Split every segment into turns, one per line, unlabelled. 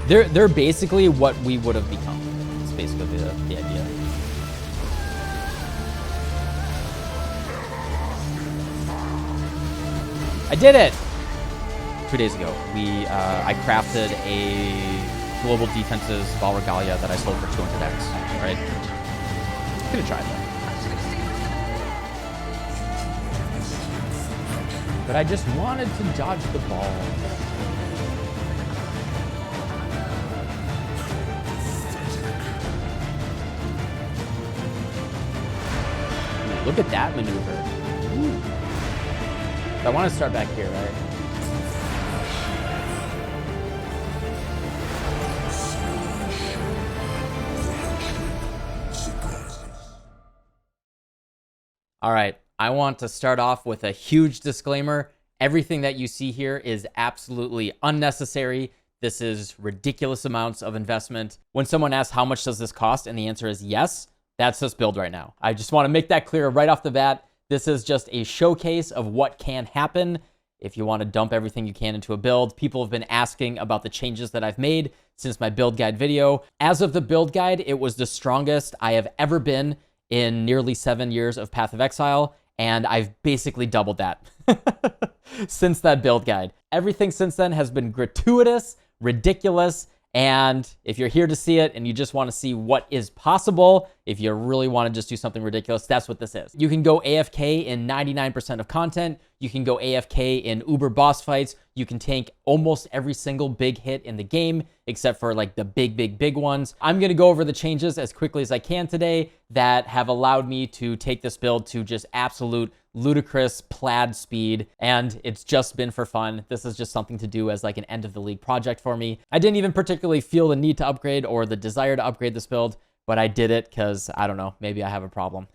They're basically what we would have become. It's basically the idea. I did it! 2 days ago, I crafted a global defenses Val Regalia that I sold for 200x, right? Could have tried that. But I just wanted to dodge the ball. Ooh, look at that maneuver. Ooh. I want to start back here, right? All right, I want to start off with a huge disclaimer. Everything that you see here is absolutely unnecessary. This is ridiculous amounts of investment. When someone asks how much does this cost and the answer is yes, that's this build right now. I just want to make that clear right off the bat. This is just a showcase of what can happen if you want to dump everything you can into a build. People have been asking about the changes that I've made since my build guide video. As of the build guide, it was the strongest I have ever been in nearly 7 years of Path of Exile, and I've basically doubled that since that build guide. Everything since then has been gratuitous, ridiculous, and if you're here to see it and you just want to see what is possible, if you really want to just do something ridiculous, that's what this is. You can go AFK in 99% of content. You can go AFK in Uber boss fights. You can tank almost every single big hit in the game, except for like the big ones. I'm going to go over the changes as quickly as I can today that have allowed me to take this build to just absolute ludicrous plaid speed, and it's just been for fun. This is just something to do as like an end of the league project for me. I didn't even particularly feel the need to upgrade or the desire to upgrade this build, but I did it because, I don't know, maybe I have a problem.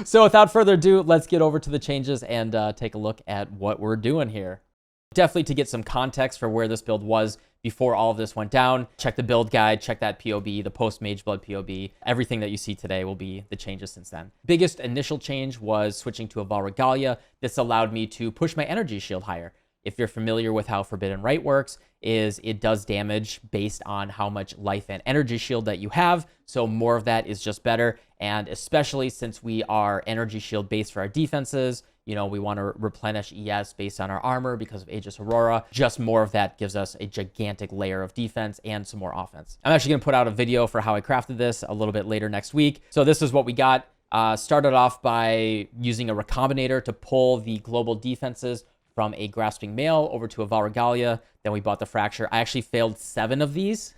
So without further ado, let's get over to the changes and take a look at what we're doing here. Definitely to get some context for where this build was before all of this went down, check the build guide, check that POB, the post-Mage Blood POB. Everything that you see today will be the changes since then. Biggest initial change was switching to a Val Regalia. This allowed me to push my energy shield higher. If you're familiar with how Forbidden Right works, is it does damage based on how much life and energy shield that you have. So more of that is just better. And especially since we are energy shield based for our defenses, you know, we want to replenish ES based on our armor because of Aegis Aurora. Just more of that gives us a gigantic layer of defense and some more offense. I'm actually going to put out a video for how I crafted this a little bit later next week. So this is what we got. Started off by using a Recombinator to pull the global defenses from a Grasping Mail over to a Val Regalia. Then we bought the Fracture. I actually failed 7 of these.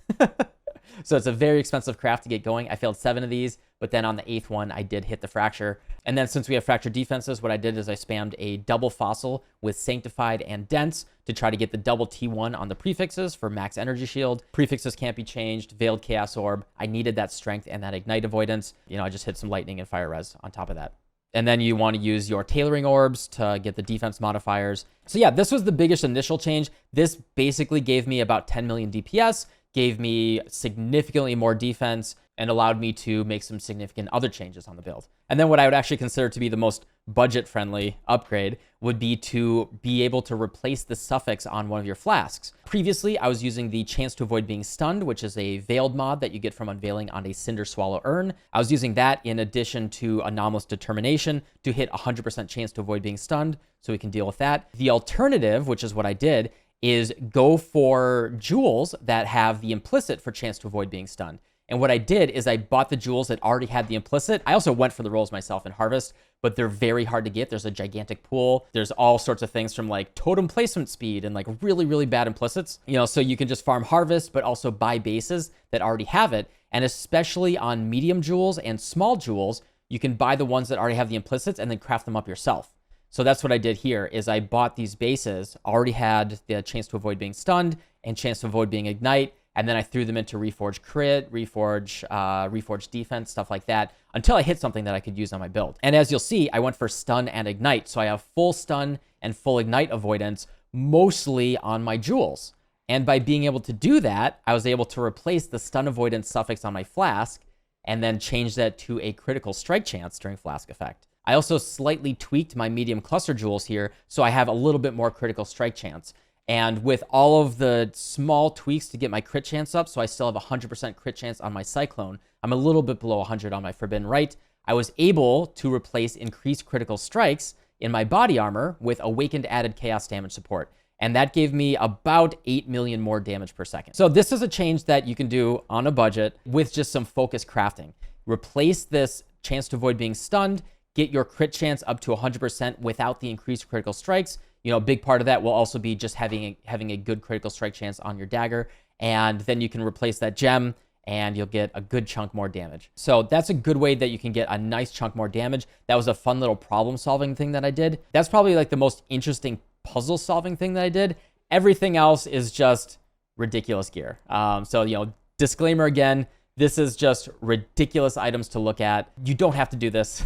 So it's a very expensive craft to get going. I failed 7 of these, but then on the 8th one, I did hit the Fracture. And then since we have Fracture defenses, what I did is I spammed a double Fossil with Sanctified and Dense to try to get the double T1 on the prefixes for max energy shield. Prefixes can't be changed. Veiled Chaos Orb. I needed that strength and that Ignite avoidance. You know, I just hit some Lightning and Fire Res on top of that. And then you want to use your Tailoring Orbs to get the defense modifiers. So yeah, this was the biggest initial change. This basically gave me about 10 million DPS, gave me significantly more defense, and allowed me to make some significant other changes on the build. And then what I would actually consider to be the most budget-friendly upgrade would be to be able to replace the suffix on one of your flasks. Previously, I was using the Chance to Avoid Being Stunned, which is a veiled mod that you get from unveiling on a Cinder Swallow urn. I was using that in addition to Anomalous Determination to hit 100% chance to avoid being stunned, so we can deal with that. The alternative, which is what I did, is go for jewels that have the implicit for chance to avoid being stunned. And what I did is I bought the jewels that already had the implicit. I also went for the rolls myself in Harvest, but they're very hard to get. There's a gigantic pool. There's all sorts of things from like totem placement speed and like really bad implicits. You know, so you can just farm Harvest, but also buy bases that already have it. And especially on medium jewels and small jewels, you can buy the ones that already have the implicits and then craft them up yourself. So that's what I did here is I bought these bases, already had the chance to avoid being stunned and chance to avoid being ignite. And then I threw them into Reforge Crit, Reforge Defense, stuff like that, until I hit something that I could use on my build. And as you'll see, I went for Stun and Ignite. So I have full Stun and full Ignite avoidance, mostly on my jewels. And by being able to do that, I was able to replace the Stun Avoidance suffix on my flask and then change that to a critical strike chance during flask effect. I also slightly tweaked my medium cluster jewels here, so I have a little bit more critical strike chance. And with all of the small tweaks to get my crit chance up, so I still have 100% crit chance on my Cyclone, I'm a little bit below 100 on my Forbidden Right, I was able to replace increased critical strikes in my body armor with Awakened added chaos damage support. And that gave me about 8 million more damage per second. So this is a change that you can do on a budget with just some focused crafting. Replace this chance to avoid being stunned, get your crit chance up to 100% without the increased critical strikes. You know, a big part of that will also be just having a good critical strike chance on your dagger. And then you can replace that gem and you'll get a good chunk more damage. So that's a good way that you can get a nice chunk more damage. That was a fun little problem solving thing that I did. That's probably like the most interesting puzzle solving thing that I did. Everything else is just ridiculous gear. So, you know, disclaimer again, this is just ridiculous items to look at. You don't have to do this.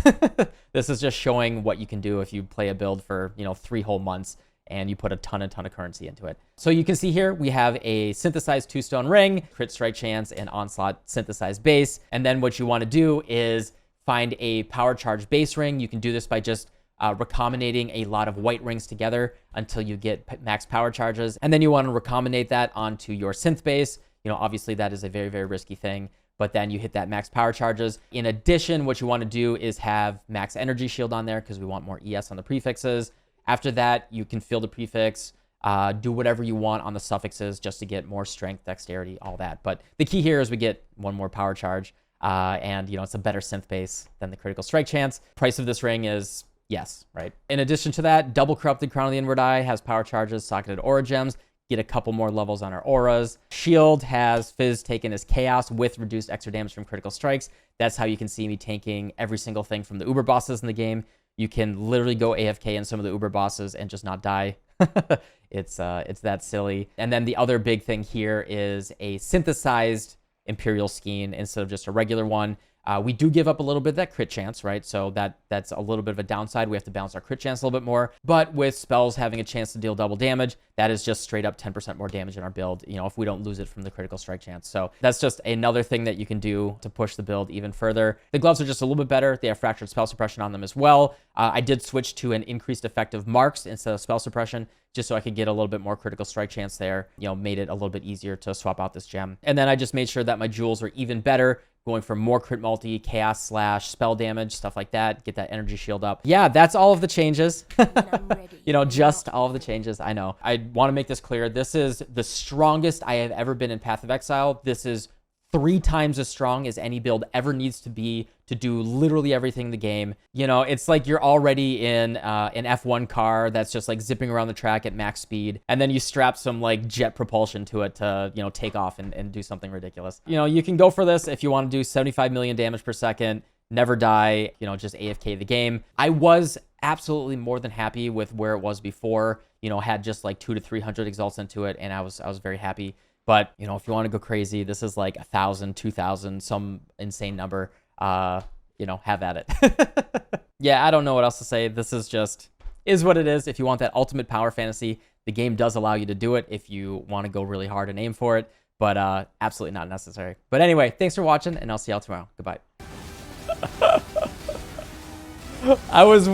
This is just showing what you can do if you play a build for, you know, 3 whole months and you put a ton of currency into it. So you can see here, we have a synthesized 2-stone ring, crit strike chance, and onslaught synthesized base. And then what you want to do is find a power charge base ring. You can do this by just recombinating a lot of white rings together until you get max power charges. And then you want to recombinate that onto your synth base. You know, obviously that is a very, very risky thing, but then you hit that max power charges. In addition, what you want to do is have max energy shield on there because we want more ES on the prefixes. After that, you can fill the prefix, do whatever you want on the suffixes just to get more strength, dexterity, all that. But the key here is we get 1 more power charge, and you know, it's a better synth base than the critical strike chance. Price of this ring is yes, right? In addition to that, double corrupted Crown of the Inward Eye has power charges, socketed aura gems, get a couple more levels on our auras. Shield has Fizz taken as chaos with reduced extra damage from critical strikes. That's how you can see me tanking every single thing from the Uber bosses in the game. You can literally go AFK in some of the Uber bosses and just not die. It's that silly. And then the other big thing here is a synthesized Imperial Skein instead of just a regular one. We do give up a little bit of that crit chance, right? So that's a little bit of a downside. We have to balance our crit chance a little bit more. But with spells having a chance to deal double damage, that is just straight up 10% more damage in our build, you know, if we don't lose it from the critical strike chance. So that's just another thing that you can do to push the build even further. The gloves are just a little bit better. They have fractured spell suppression on them as well. I did switch to an increased effective marks instead of spell suppression, just so I could get a little bit more critical strike chance there. You know, made it a little bit easier to swap out this gem. And then I just made sure that my jewels were even better, going for more crit multi, chaos slash, spell damage, stuff like that. Get that energy shield up. Yeah, that's all of the changes. You know, just all of the changes. I know. I want to make this clear. This is the strongest I have ever been in Path of Exile. This is 3 times as strong as any build ever needs to be to do literally everything in the game. You know, it's like you're already in an F1 car that's just like zipping around the track at max speed, and then you strap some like jet propulsion to it to, you know, take off and do something ridiculous. You know, you can go for this if you want to do 75 million damage per second, never die, you know, just AFK the game. I was absolutely more than happy with where it was before, you know, had just like 200 to 300 exalts into it, and I was very happy. But, you know, if you want to go crazy, this is like 1,000, 2,000, some insane number. You know, have at it. Yeah, I don't know what else to say. This is what it is. If you want that ultimate power fantasy, the game does allow you to do it if you want to go really hard and aim for it. But absolutely not necessary. But anyway, thanks for watching, and I'll see y'all tomorrow. Goodbye. I was...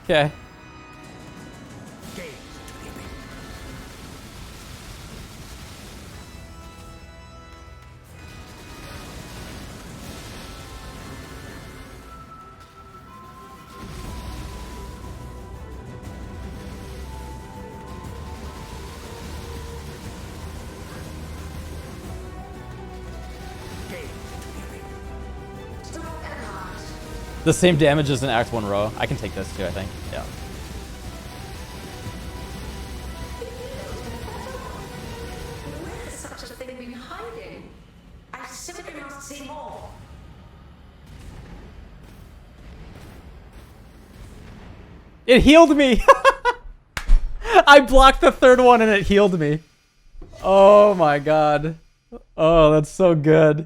Okay. The same damage as an Act 1 row. I can take this too, I think. Yeah.
Where has such a thing been hiding? I simply must see more.
It healed me! I blocked the 3rd one and it healed me. Oh my god. Oh, that's so good.